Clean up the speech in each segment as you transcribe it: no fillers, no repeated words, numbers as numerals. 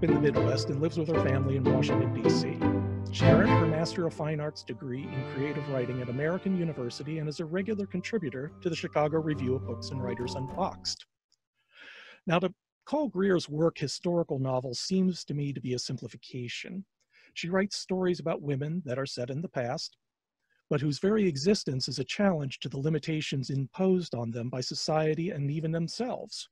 in the Midwest and lives with her family in Washington, D.C. She earned her Master of Fine Arts degree in creative writing at American University and is a regular contributor to the Chicago Review of Books and Writers Unboxed. Now, to call Greer's work historical novels seems to me to be a simplification. She writes stories about women that are set in the past, but whose very existence is a challenge to the limitations imposed on them by society and even themselves.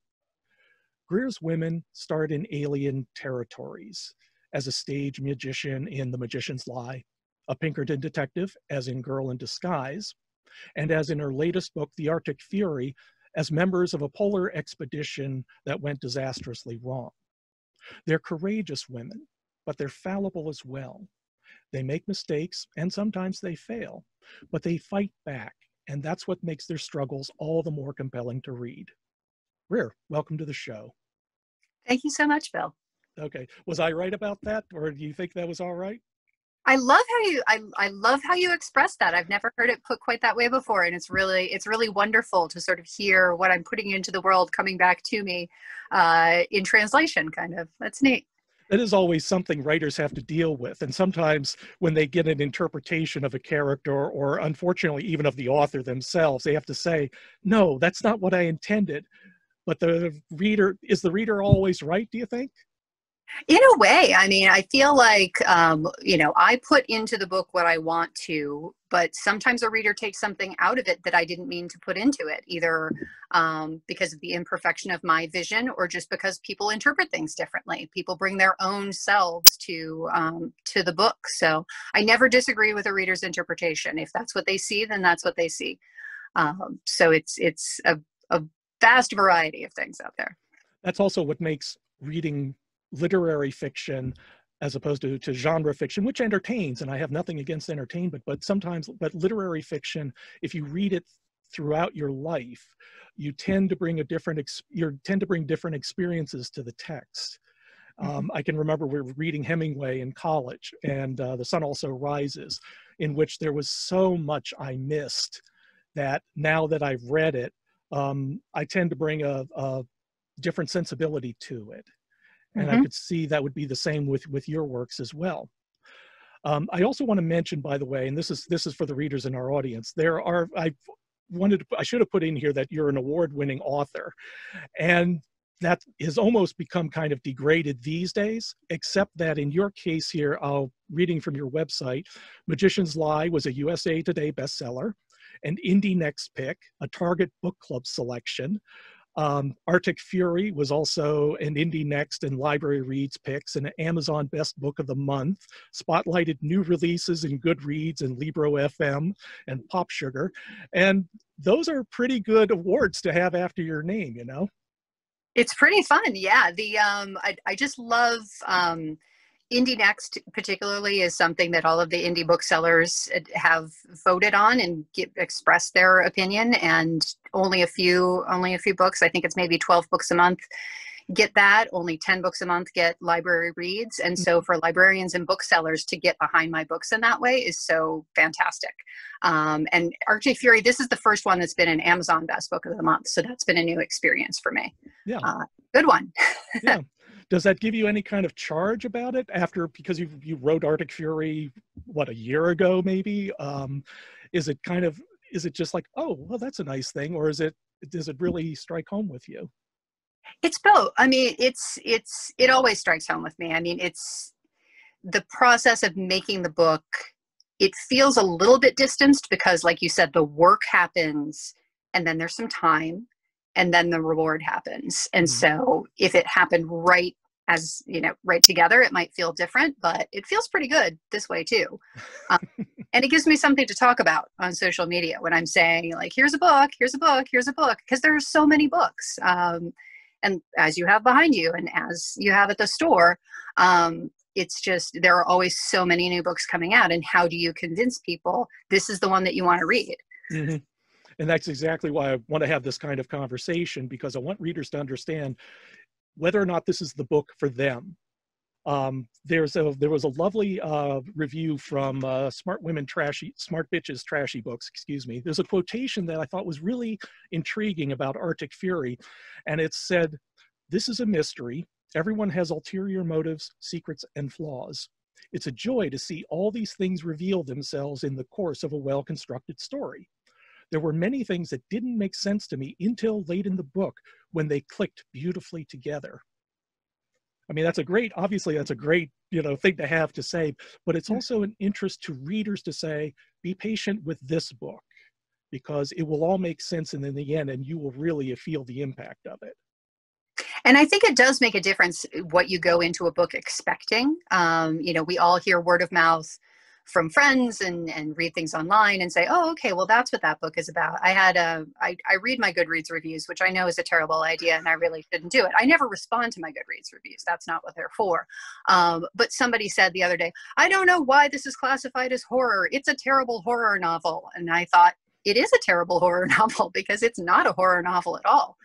Greer's women start in alien territories, as a stage magician in The Magician's Lie, a Pinkerton detective, as in Girl in Disguise, and as in her latest book, The Arctic Fury, as members of a polar expedition that went disastrously wrong. They're courageous women, but they're fallible as well. They make mistakes, and sometimes they fail, but they fight back, and that's what makes their struggles all the more compelling to read. Greer, welcome to the show. Thank you so much, Bill. Okay, was I right about that, or do you think that was all right? I love how you express that. I've never heard it put quite that way before, and it's really wonderful to sort of hear what I'm putting into the world coming back to me in translation. Kind of, that's neat. It is always something writers have to deal with, and sometimes when they get an interpretation of a character, or unfortunately even of the author themselves, they have to say, "No, that's not what I intended." But is the reader always right, do you think? In a way, I mean, I feel like, I put into the book what I want to, but sometimes a reader takes something out of it that I didn't mean to put into it, either because of the imperfection of my vision or just because people interpret things differently. People bring their own selves to the book. So I never disagree with a reader's interpretation. If that's what they see, then that's what they see. So it's a vast variety of things out there. That's also what makes reading literary fiction as opposed to genre fiction, which entertains, and I have nothing against entertainment, but literary fiction, if you read it throughout your life, you tend to bring different experiences to the text. I can remember we were reading Hemingway in college, and The Sun Also Rises, in which there was so much I missed that now that I've read it, I tend to bring a different sensibility to it. And I could see that would be the same with your works as well. I also want to mention, by the way, and this is for the readers in our audience, I should have put in here that you're an award-winning author, and that has almost become kind of degraded these days, except that in your case here, reading from your website, Magician's Lie was a USA Today bestseller, an Indie Next pick, a Target Book Club selection. Arctic Fury was also an Indie Next and Library Reads picks, and an Amazon Best Book of the Month, spotlighted new releases in Goodreads and Libro FM and Pop Sugar. And those are pretty good awards to have after your name, you know? It's pretty fun, yeah. I just love Indie Next particularly is something that all of the indie booksellers have voted on and expressed their opinion, and only a few books, I think it's maybe 12 books a month, get that. Only 10 books a month get library reads. And so for librarians and booksellers to get behind my books in that way is so fantastic. And Arctic Fury, this is the first one that's been an Amazon Best Book of the Month. So that's been a new experience for me. Yeah. Good one. Yeah. Does that give you any kind of charge about it because you wrote Arctic Fury, what, a year ago maybe? Is it just like, oh, well, that's a nice thing, or does it really strike home with you? It's both. I mean, it always strikes home with me. I mean, it's the process of making the book. It feels a little bit distanced because, like you said, the work happens and then there's some time and then the reward happens. And so if it happened right together, it might feel different, but it feels pretty good this way too. And it gives me something to talk about on social media when I'm saying, like, here's a book, because there are so many books. And as you have behind you and as you have at the store, it's just, there are always so many new books coming out. And how do you convince people this is the one that you want to read? Mm-hmm. And that's exactly why I want to have this kind of conversation, because I want readers to understand whether or not this is the book for them. There was a lovely review from Smart Bitches Trashy Books, excuse me. There's a quotation that I thought was really intriguing about Arctic Fury, and it said, "This is a mystery. Everyone has ulterior motives, secrets, and flaws. It's a joy to see all these things reveal themselves in the course of a well-constructed story. There were many things that didn't make sense to me until late in the book when they clicked beautifully together. I mean, obviously that's a great, thing to have to say, but it's also an interest to readers to say, be patient with this book, because it will all make sense in the end, and you will really feel the impact of it. And I think it does make a difference what you go into a book expecting. We all hear word of mouth from friends and read things online and say, oh, okay, well, that's what that book is about. I read my Goodreads reviews, which I know is a terrible idea and I really shouldn't do it. I never respond to my Goodreads reviews. That's not what they're for. But somebody said the other day, I don't know why this is classified as horror. It's a terrible horror novel. And I thought, it is a terrible horror novel because it's not a horror novel at all.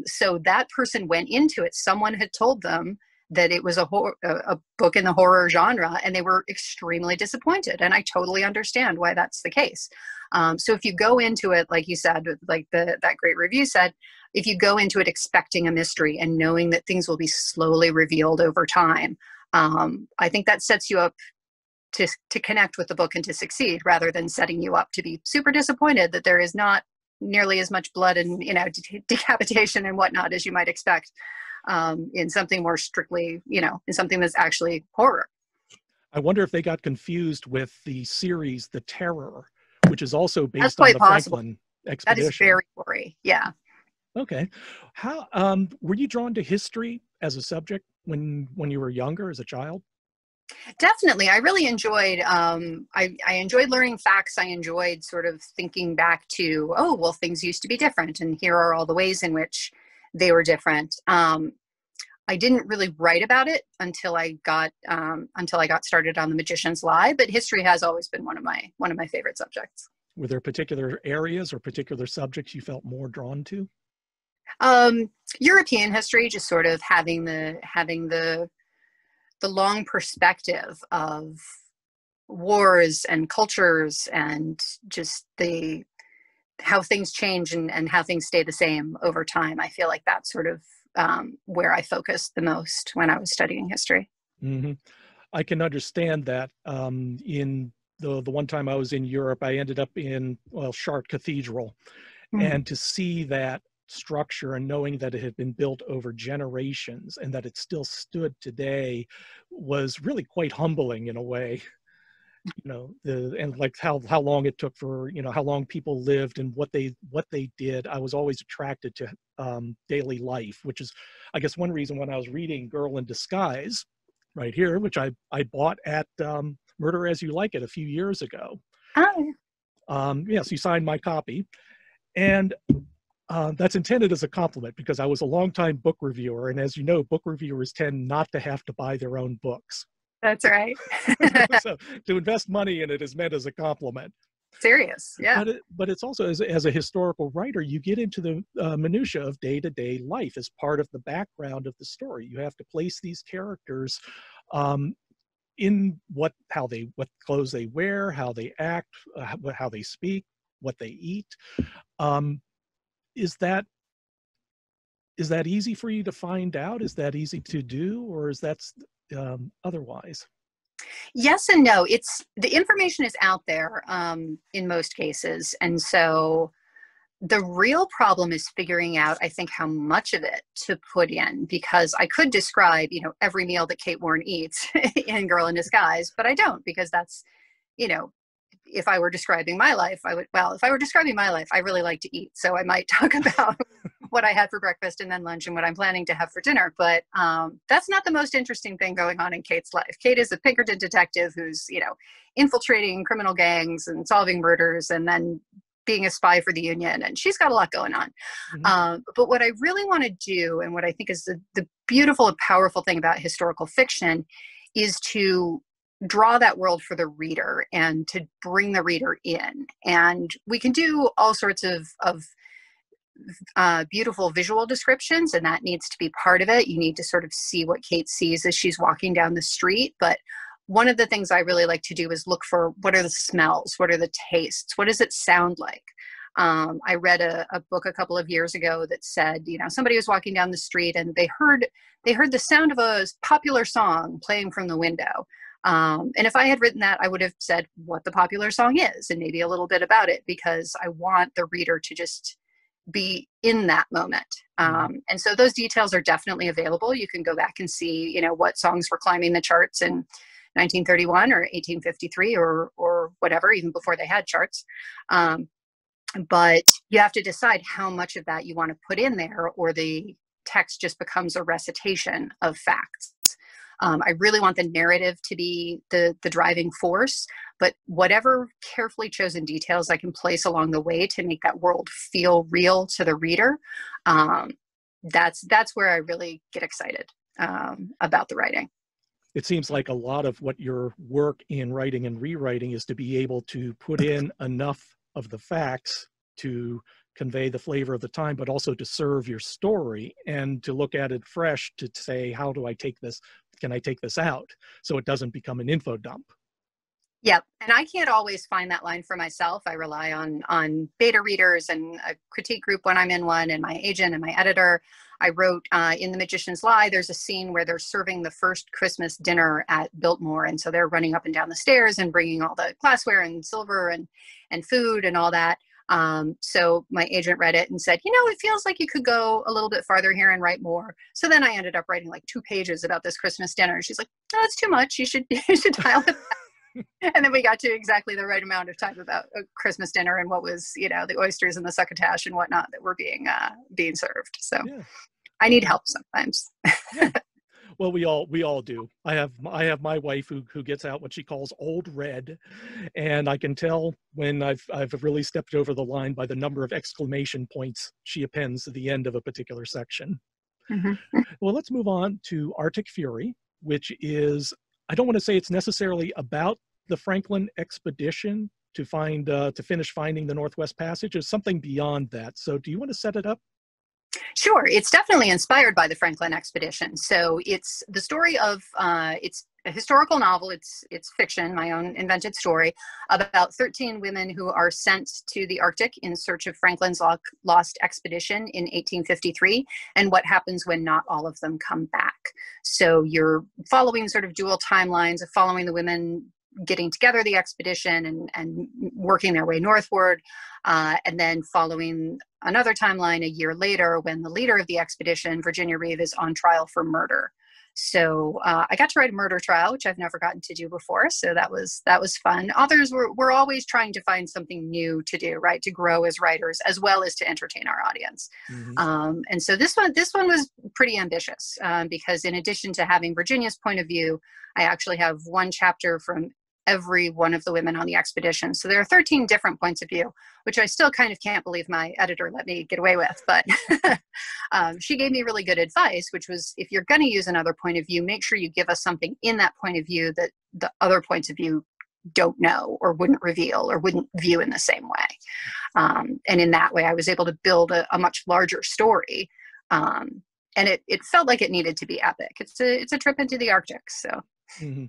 So that person went into it. Someone had told them that it was a book in the horror genre, and they were extremely disappointed. And I totally understand why that's the case. So if you go into it, like you said, like that great review said, if you go into it expecting a mystery and knowing that things will be slowly revealed over time, I think that sets you up to connect with the book and to succeed, rather than setting you up to be super disappointed that there is not nearly as much blood and decapitation and whatnot as you might expect in something more strictly, in something that's actually horror. I wonder if they got confused with the series The Terror, which is also based That's on quite the possible. Franklin expedition. That is very gory. Yeah. Okay. How were you drawn to history as a subject when you were younger, as a child? Definitely. I really enjoyed, I enjoyed learning facts. I enjoyed sort of thinking back to, oh, well, things used to be different, and here are all the ways in which they were different. I didn't really write about it until I got started on The Magician's Lie, but history has always been one of my favorite subjects. Were there particular areas or particular subjects you felt more drawn to? European history, just sort of having the long perspective of wars and cultures and just how things change and how things stay the same over time. I feel like that's sort of where I focused the most when I was studying history. Mm-hmm. I can understand that. In the one time I was in Europe, I ended up in Chartres Cathedral, and to see that structure and knowing that it had been built over generations and that it still stood today was really quite humbling in a way. And like how long it took for, how long people lived and what they did. I was always attracted to daily life, which is, I guess, one reason when I was reading Girl in Disguise right here, which I bought at Murder As You Like It a few years ago. Oh. Yes, you signed my copy. And that's intended as a compliment because I was a longtime book reviewer. And as you know, book reviewers tend not to have to buy their own books. That's right. So to invest money in it is meant as a compliment. Serious, yeah. But it's also, as a historical writer, you get into the minutia of day-to-day life as part of the background of the story. You have to place these characters in what clothes they wear, how they act, how they speak, what they eat. Is that easy for you to find out? Is that easy to do, or is that otherwise? Yes and no. The information is out there in most cases, and so the real problem is figuring out, I think, how much of it to put in, because I could describe, every meal that Kate Warren eats in Girl in Disguise, but I don't, because that's, if I were describing my life, if I were describing my life, I really like to eat. So I might talk about what I had for breakfast and then lunch and what I'm planning to have for dinner. But that's not the most interesting thing going on in Kate's life. Kate is a Pinkerton detective who's, infiltrating criminal gangs and solving murders and then being a spy for the Union. And she's got a lot going on. Mm-hmm. But what I really want to do, and what I think is the beautiful and powerful thing about historical fiction, is to draw that world for the reader and to bring the reader in. And we can do all sorts of beautiful visual descriptions, and that needs to be part of it. You need to sort of see what Kate sees as she's walking down the street. But one of the things I really like to do is look for, what are the smells? What are the tastes? What does it sound like? I read a book a couple of years ago that said, somebody was walking down the street and they heard the sound of a popular song playing from the window. And if I had written that, I would have said what the popular song is and maybe a little bit about it, because I want the reader to just be in that moment. And so those details are definitely available. You can go back and see, what songs were climbing the charts in 1931 or 1853 or whatever, even before they had charts. But you have to decide how much of that you want to put in there, or the text just becomes a recitation of facts. I really want the narrative to be the driving force, but whatever carefully chosen details I can place along the way to make that world feel real to the reader, that's where I really get excited about the writing. It seems like a lot of what your work in writing and rewriting is to be able to put in enough of the facts to convey the flavor of the time, but also to serve your story and to look at it fresh to say, how do I take this? Can I take this out so it doesn't become an info dump? Yeah, and I can't always find that line for myself. I rely on beta readers and a critique group when I'm in one, and my agent and my editor. I wrote in The Magician's Lie, there's a scene where they're serving the first Christmas dinner at Biltmore, and so they're running up and down the stairs and bringing all the glassware and silver and food and all that. So my agent read it and said, it feels like you could go a little bit farther here and write more. So then I ended up writing like 2 pages about this Christmas dinner. She's like, no, that's too much. You should dial it back. And then we got to exactly the right amount of time about a Christmas dinner and what was, the oysters and the succotash and whatnot that were being served. So yeah. I need help sometimes. Yeah. Well, we all do. I have my wife who gets out what she calls old red, and I can tell when I've really stepped over the line by the number of exclamation points she appends at the end of a particular section. Mm-hmm. Well, let's move on to Arctic Fury, which is, I don't want to say it's necessarily about the Franklin expedition to finish finding the Northwest Passage. It's something beyond that. So do you want to set it up? Sure. It's definitely inspired by the Franklin expedition. So it's the story of, it's a historical novel. It's fiction, my own invented story about 13 women who are sent to the Arctic in search of Franklin's lost expedition in 1853, and what happens when not all of them come back. So you're following sort of dual timelines of following the women getting together the expedition and working their way northward, and then following another timeline a year later when the leader of the expedition, Virginia Reeve, is on trial for murder. So I got to write a murder trial, which I've never gotten to do before. So that was fun. Authors we're always trying to find something new to do, right? To grow as writers as well as to entertain our audience. Mm-hmm. And so this one was pretty ambitious because in addition to having Virginia's point of view, I actually have one chapter from every one of the women on the expedition. So there are 13 different points of view, which I still kind of can't believe my editor let me get away with. But she gave me really good advice, which was, if you're going to use another point of view, make sure you give us something in that point of view that the other points of view don't know or wouldn't reveal or wouldn't view in the same way. And in that way, I was able to build a much larger story. And it felt like it needed to be epic. It's a trip into the Arctic. So, mm-hmm.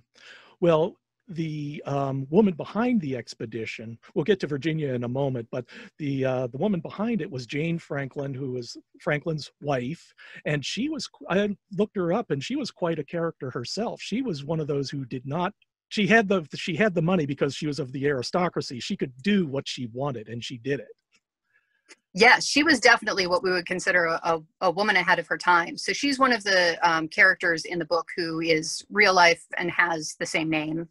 Well, the woman behind the expedition, we'll get to Virginia in a moment, but the woman behind it was Jane Franklin, who was Franklin's wife, and I looked her up, and she was quite a character herself. She was one of those who she had the money because she was of the aristocracy. She could do what she wanted, and she did it. Yes, she was definitely what we would consider a woman ahead of her time. So she's one of the characters in the book who is real life and has the same name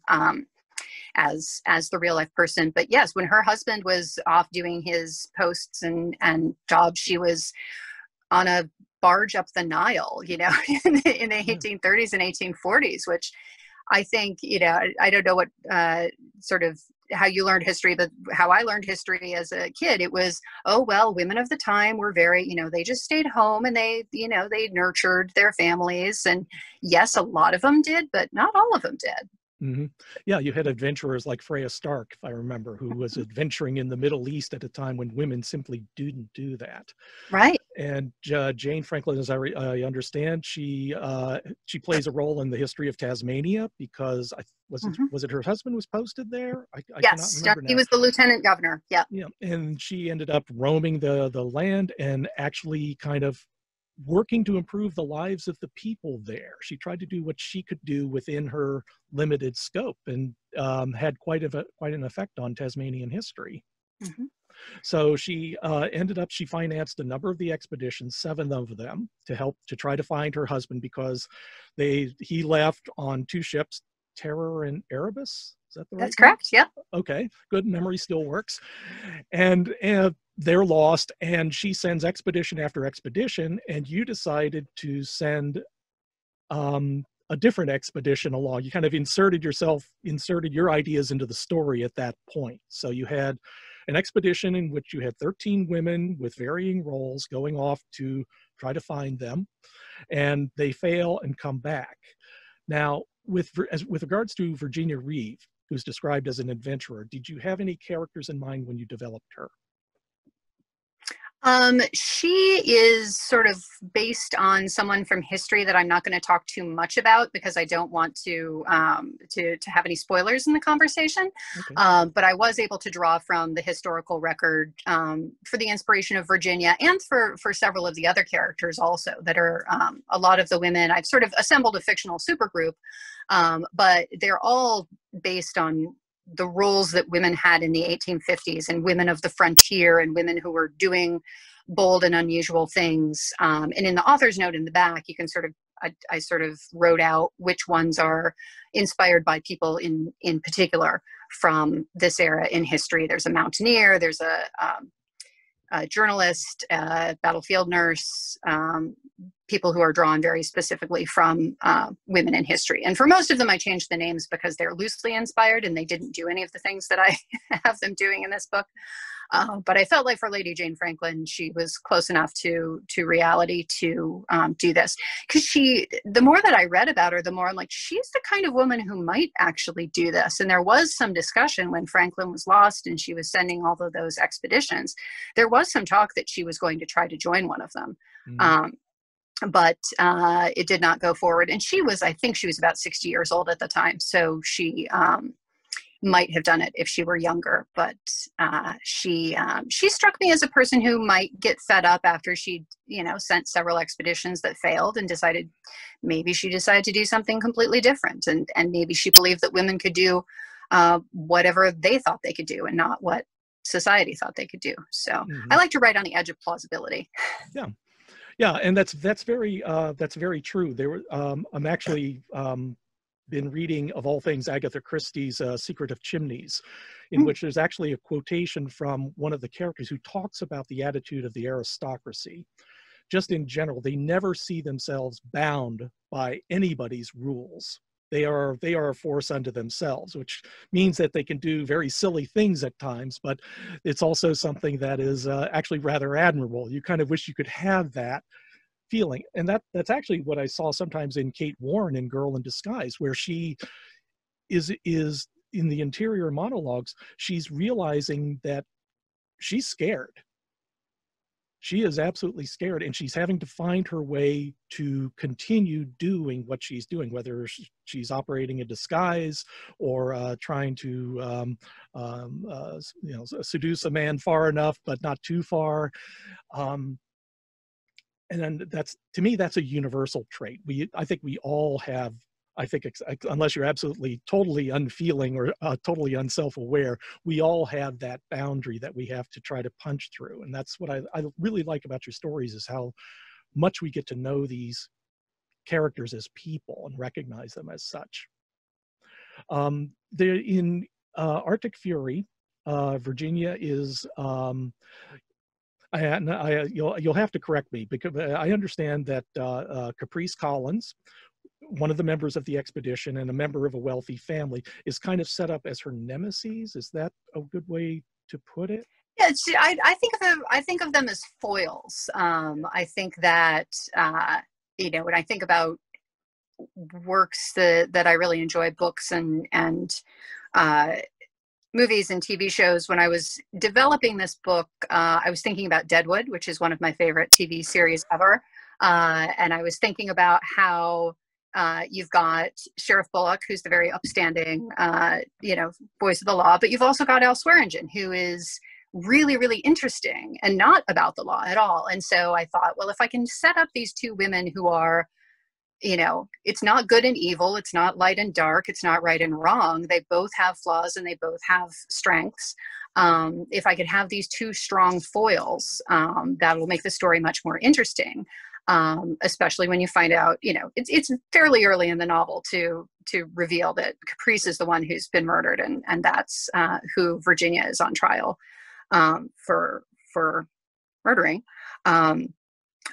as the real life person. But yes, when her husband was off doing his posts and jobs, she was on a barge up the Nile, in the 1830s and 1840s, which I think, I don't know what sort of how you learned history, but how I learned history as a kid, it was, oh, well, women of the time were very, they just stayed home and they nurtured their families. And yes, a lot of them did, but not all of them did. Mm-hmm. Yeah, you had adventurers like Freya Stark, if I remember, who was adventuring in the Middle East at a time when women simply didn't do that. Right. And Jane Franklin, as I understand, she plays a role in the history of Tasmania because Mm-hmm. was it her husband was posted there? I cannot Yes, remember he now. was the lieutenant governor. Yeah. Yeah, and she ended up roaming the land and actually kind of working to improve the lives of the people there. She tried to do what she could do within her limited scope, and had quite an effect on Tasmanian history. Mm-hmm. So she she financed a number of the expeditions, 7 of them, to help to try to find her husband, because he left on 2 ships, Terror and Erebus. Is that the right That's one? correct. Yeah. Okay, good, memory still works. And they're lost, and she sends expedition after expedition, and you decided to send a different expedition along. You kind of inserted your ideas into the story at that point. So you had an expedition in which you had 13 women with varying roles going off to try to find them, and they fail and come back. Now, with regards to Virginia Reeve, who's described as an adventurer, did you have any characters in mind when you developed her? She is sort of based on someone from history that I'm not going to talk too much about because I don't want to have any spoilers in the conversation. Okay. But I was able to draw from the historical record for the inspiration of Virginia, and for several of the other characters also that are a lot of the women. I've sort of assembled a fictional supergroup, but they're all based on the roles that women had in the 1850s, and women of the frontier, and women who were doing bold and unusual things. And in the author's note in the back, you can I sort of wrote out which ones are inspired by people in particular from this era in history. There's a mountaineer, there's a journalist, a battlefield nurse, people who are drawn very specifically from women in history. And for most of them, I changed the names because they're loosely inspired and they didn't do any of the things that I have them doing in this book. But I felt like for Lady Jane Franklin, she was close enough to reality to do this. Because the more that I read about her, the more I'm like, she's the kind of woman who might actually do this. And there was some discussion when Franklin was lost and she was sending all of those expeditions. There was some talk that she was going to try to join one of them. Mm-hmm. But it did not go forward. And I think she was about 60 years old at the time. So she might have done it if she were younger. But she struck me as a person who might get fed up after she, sent several expeditions that failed, and she decided to do something completely different. And maybe she believed that women could do whatever they thought they could do and not what society thought they could do. So Mm-hmm. I like to write on the edge of plausibility. Yeah. Yeah, and that's very true. I'm actually been reading, of all things, Agatha Christie's Secret of Chimneys, in which there's actually a quotation from one of the characters who talks about the attitude of the aristocracy. Just in general, they never see themselves bound by anybody's rules. They are a force unto themselves, which means that they can do very silly things at times, but it's also something that is actually rather admirable. You kind of wish you could have that feeling. And that's actually what I saw sometimes in Kate Warren in Girl in Disguise, where she is in the interior monologues, she's realizing that she's scared. She is absolutely scared, and she's having to find her way to continue doing what she's doing, whether she's operating a disguise or trying to seduce a man far enough but not too far. And then to me, that's a universal trait. I think we all have. I think, unless you're absolutely totally unfeeling or totally unself-aware, we all have that boundary that we have to try to punch through. And that's what I really like about your stories, is how much we get to know these characters as people and recognize them as such. In Arctic Fury, Virginia is. You'll have to correct me, because I understand that Caprice Collins, one of the members of the expedition and a member of a wealthy family, is kind of set up as her nemesis. Is that a good way to put it? Yeah, I think of them as foils. I think that when I think about works that I really enjoy, books and movies and TV shows. When I was developing this book, I was thinking about Deadwood, which is one of my favorite TV series ever. And I was thinking about how you've got Sheriff Bullock, who's the very upstanding, voice of the law, but you've also got Al Swearingen, who is really, really interesting and not about the law at all. And so I thought, well, if I can set up these two women who are, it's not good and evil, it's not light and dark, it's not right and wrong. They both have flaws and they both have strengths. If I could have these two strong foils, that will make the story much more interesting. Especially when you find out, it's fairly early in the novel to reveal that Caprice is the one who's been murdered, and that's who Virginia is on trial for murdering.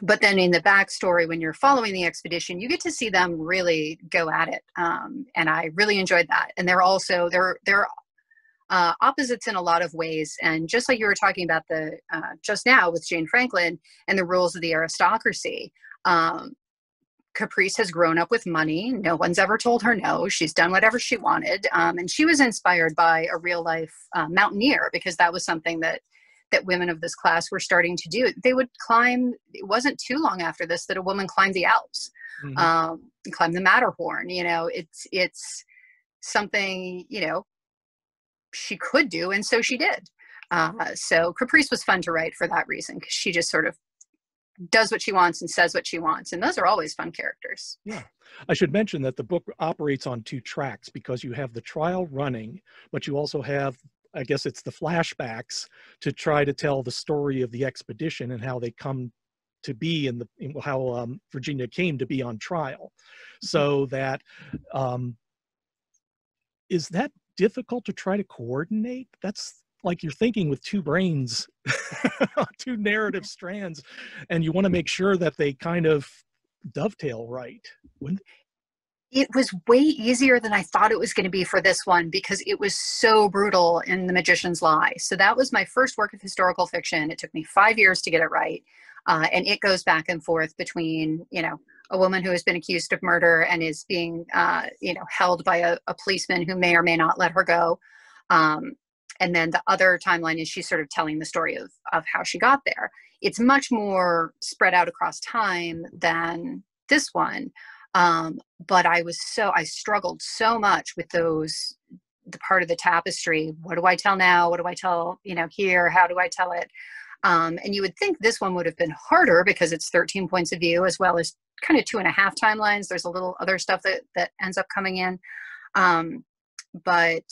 But then in the backstory, when you're following the expedition, you get to see them really go at it. And I really enjoyed that. And they're also, they're opposites in a lot of ways. And just like you were talking about just now with Jane Franklin and the rules of the aristocracy, Caprice has grown up with money. No one's ever told her no. She's done whatever she wanted. And she was inspired by a real life mountaineer, because that was something that women of this class were starting to do. They would climb. It wasn't too long after this that a woman climbed the Alps, climbed the Matterhorn. It's something, she could do. And so she did. So Caprice was fun to write for that reason, because she just sort of does what she wants and says what she wants. And those are always fun characters. Yeah. I should mention that the book operates on two tracks, because you have the trial running, but you also have, I guess it's the flashbacks to try to tell the story of the expedition and how they come to be how Virginia came to be on trial. So that, is that difficult to try to coordinate? That's like you're thinking with two brains, two narrative strands, and you want to make sure that they kind of dovetail right. It was way easier than I thought it was going to be for this one, because it was so brutal in The Magician's Lie. So that was my first work of historical fiction. It took me 5 years to get it right. And it goes back and forth between, a woman who has been accused of murder and is being, held by a policeman who may or may not let her go. And then the other timeline is she's sort of telling the story of how she got there. It's much more spread out across time than this one. But I struggled so much with the part of the tapestry. What do I tell now? What do I tell, here? How do I tell it? And you would think this one would have been harder, because it's 13 points of view, as well as kind of 2.5 timelines. There's a little other stuff that ends up coming in. But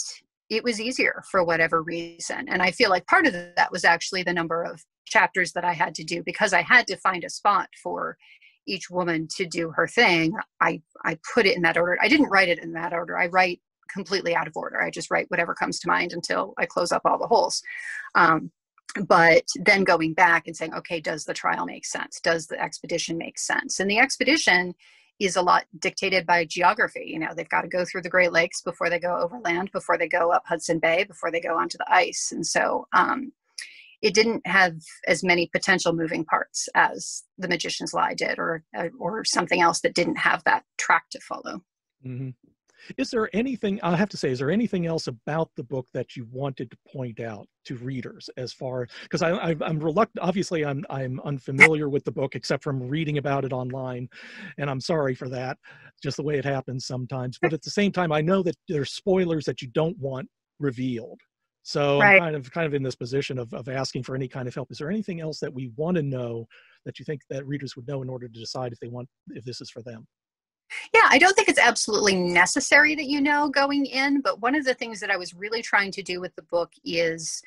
it was easier for whatever reason. And I feel like part of that was actually the number of chapters that I had to do, because I had to find a spot for each woman to do her thing. I put it in that order. I didn't write it in that order. I write completely out of order. I just write whatever comes to mind until I close up all the holes. But then going back and saying, okay, does the trial make sense? Does the expedition make sense? And the expedition is a lot dictated by geography. They've got to go through the Great Lakes before they go overland, before they go up Hudson Bay, before they go onto the ice. And so it didn't have as many potential moving parts as The Magician's Lie did, or something else that didn't have that track to follow. Mm-hmm. Is there anything, I have to say, is there anything else about the book that you wanted to point out to readers, as far, because I'm reluctant, obviously I'm unfamiliar with the book except from reading about it online, and I'm sorry for that, just the way it happens sometimes. But at the same time, I know that there's spoilers that you don't want revealed. So right. I'm kind of in this position of asking for any kind of help. Is there anything else that we want to know that you think that readers would know in order to decide if this is for them? Yeah, I don't think it's absolutely necessary that you know going in, but one of the things that I was really trying to do with the book is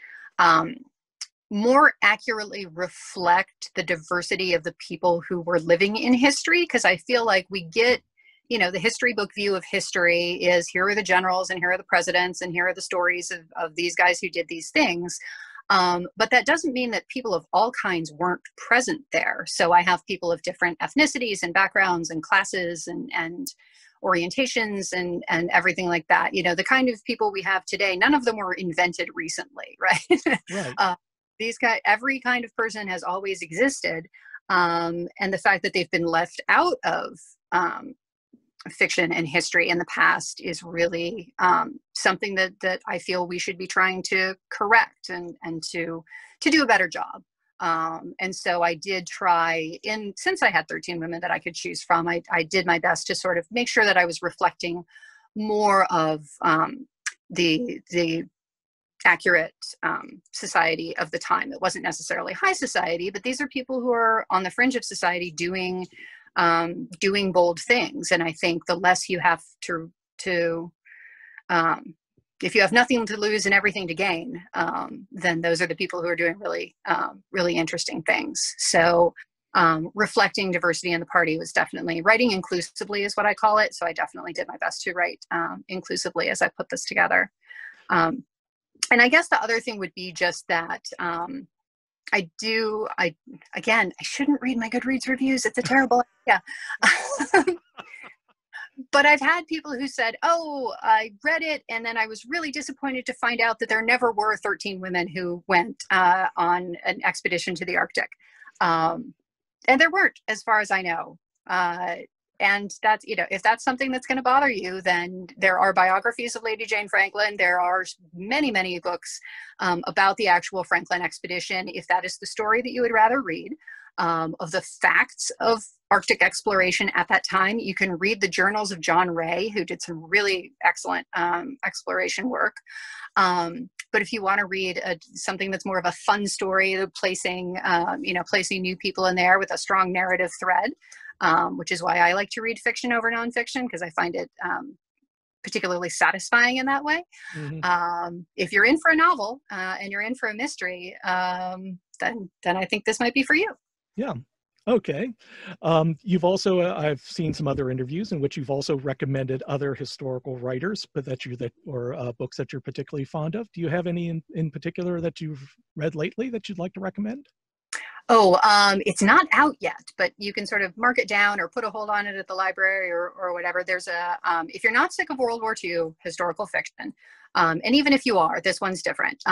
more accurately reflect the diversity of the people who were living in history, because I feel like we get, the history book view of history is, here are the generals and here are the presidents and here are the stories of these guys who did these things. But that doesn't mean that people of all kinds weren't present there. So I have people of different ethnicities and backgrounds and classes and orientations and everything like that. The kind of people we have today, none of them were invented recently, right? Right. Every kind of person has always existed. And the fact that they've been left out of fiction and history in the past is really something that I feel we should be trying to correct and to do a better job. And so I did try, since I had 13 women that I could choose from, I did my best to sort of make sure that I was reflecting more of the accurate society of the time. It wasn't necessarily high society, but these are people who are on the fringe of society doing bold things. And I think the less you have to if you have nothing to lose and everything to gain, then those are the people who are doing really, really interesting things. So reflecting diversity in the party was definitely, writing inclusively is what I call it. So I definitely did my best to write inclusively as I put this together. And I guess the other thing would be just that I shouldn't read my Goodreads reviews. It's a terrible idea. But I've had people who said, oh, I read it, and then I was really disappointed to find out that there never were 13 women who went on an expedition to the Arctic. And there weren't, as far as I know. And that's, if that's something that's going to bother you, then there are biographies of Lady Jane Franklin. There are many, many books about the actual Franklin expedition, if that is the story that you would rather read. Of the facts of Arctic exploration at that time. You can read the journals of John Ray, who did some really excellent exploration work. But if you want to read something that's more of a fun story, placing new people in there with a strong narrative thread, which is why I like to read fiction over nonfiction, because I find it particularly satisfying in that way. Mm-hmm. If you're in for a novel and you're in for a mystery, then I think this might be for you. Yeah. Okay. You've also, I've seen some other interviews in which you've also recommended other historical writers, but or books that you're particularly fond of. Do you have any in particular that you've read lately that you'd like to recommend? Oh, it's not out yet, but you can sort of mark it down or put a hold on it at the library or whatever. There's if you're not sick of World War II historical fiction, and even if you are, this one's different.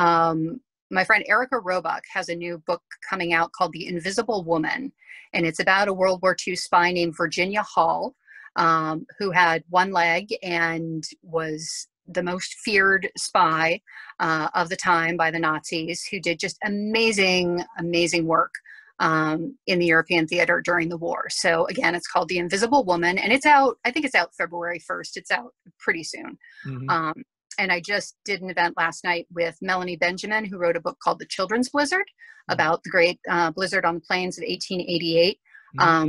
My friend Erica Roebuck has a new book coming out called The Invisible Woman, and it's about a World War II spy named Virginia Hall, who had one leg and was the most feared spy of the time by the Nazis, who did just amazing, amazing work in the European theater during the war. So again, it's called The Invisible Woman, and it's out, I think it's out February 1st. It's out pretty soon. Mm-hmm. And I just did an event last night with Melanie Benjamin, who wrote a book called The Children's Blizzard, about the great blizzard on the plains of 1888.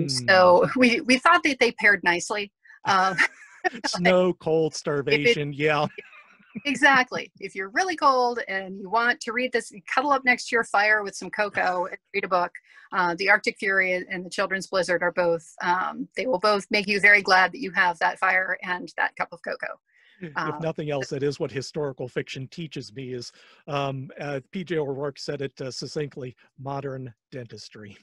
So we thought that they paired nicely. Snow, cold, starvation, yeah. Exactly. If you're really cold and you want to read this, cuddle up next to your fire with some cocoa and read a book. The Arctic Fury and the Children's Blizzard are both, they will both make you very glad that you have that fire and that cup of cocoa. If nothing else, that is what historical fiction teaches me is, P.J. O'Rourke said it succinctly, modern dentistry.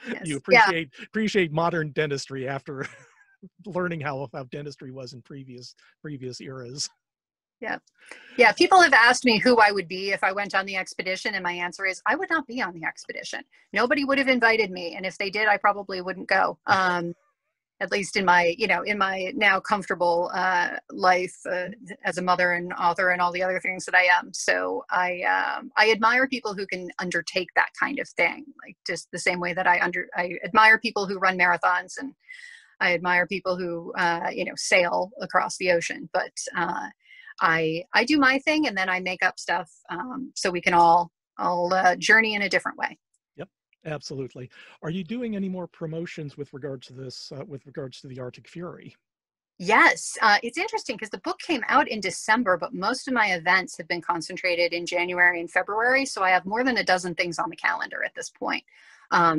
Yes. You appreciate modern dentistry after learning how dentistry was in previous eras. Yeah. People have asked me who I would be if I went on the expedition, and my answer is I would not be on the expedition. Nobody would have invited me, and if they did, I probably wouldn't go. At least in my now comfortable life as a mother and author and all the other things that I am. So I admire people who can undertake that kind of thing, like just the same way that I admire people who run marathons, and I admire people who sail across the ocean. But I do my thing, and then I make up stuff so we can all journey in a different way. Absolutely. Are you doing any more promotions with regards to this, with regards to the Arctic Fury? Yes. It's interesting because the book came out in December, but most of my events have been concentrated in January and February. So I have more than a dozen things on the calendar at this point.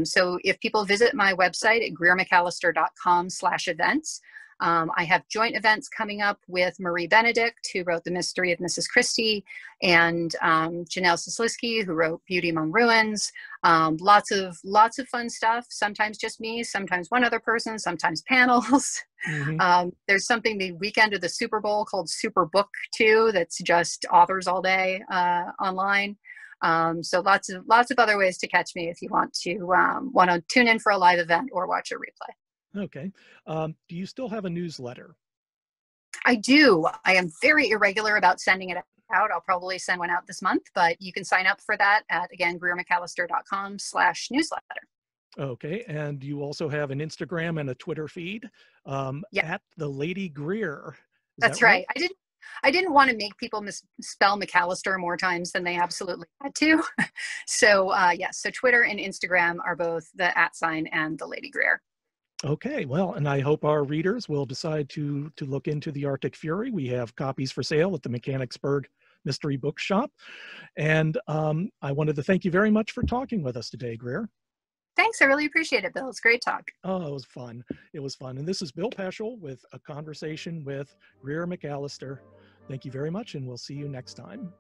So if people visit my website at greermacallister.com/events, I have joint events coming up with Marie Benedict, who wrote The Mystery of Mrs. Christie, and Janelle Soslisky, who wrote Beauty Among Ruins. Lots of fun stuff. Sometimes just me, sometimes one other person, sometimes panels. Mm-hmm. There's something the weekend of the Super Bowl called Super Book 2 that's just authors all day online. So lots of other ways to catch me if you want to tune in for a live event or watch a replay. Okay. Do you still have a newsletter? I do. I am very irregular about sending it out. I'll probably send one out this month, but you can sign up for that at, again, greermacallister.com/newsletter. Okay. And you also have an Instagram and a Twitter feed, Yeah, at the Lady Greer. Is that that's right? right. I didn't want to make people misspell McAllister more times than they absolutely had to. So yes, so Twitter and Instagram are both the @ and the Lady Greer. Okay, well, and I hope our readers will decide to look into the Arctic Fury. We have copies for sale at the Mechanicsburg Mystery Bookshop. And I wanted to thank you very much for talking with us today, Greer. Thanks. I really appreciate it, Bill. It's great talk. Oh, it was fun. It was fun. And this is Bill Peschel with a conversation with Greer Macallister. Thank you very much, and we'll see you next time.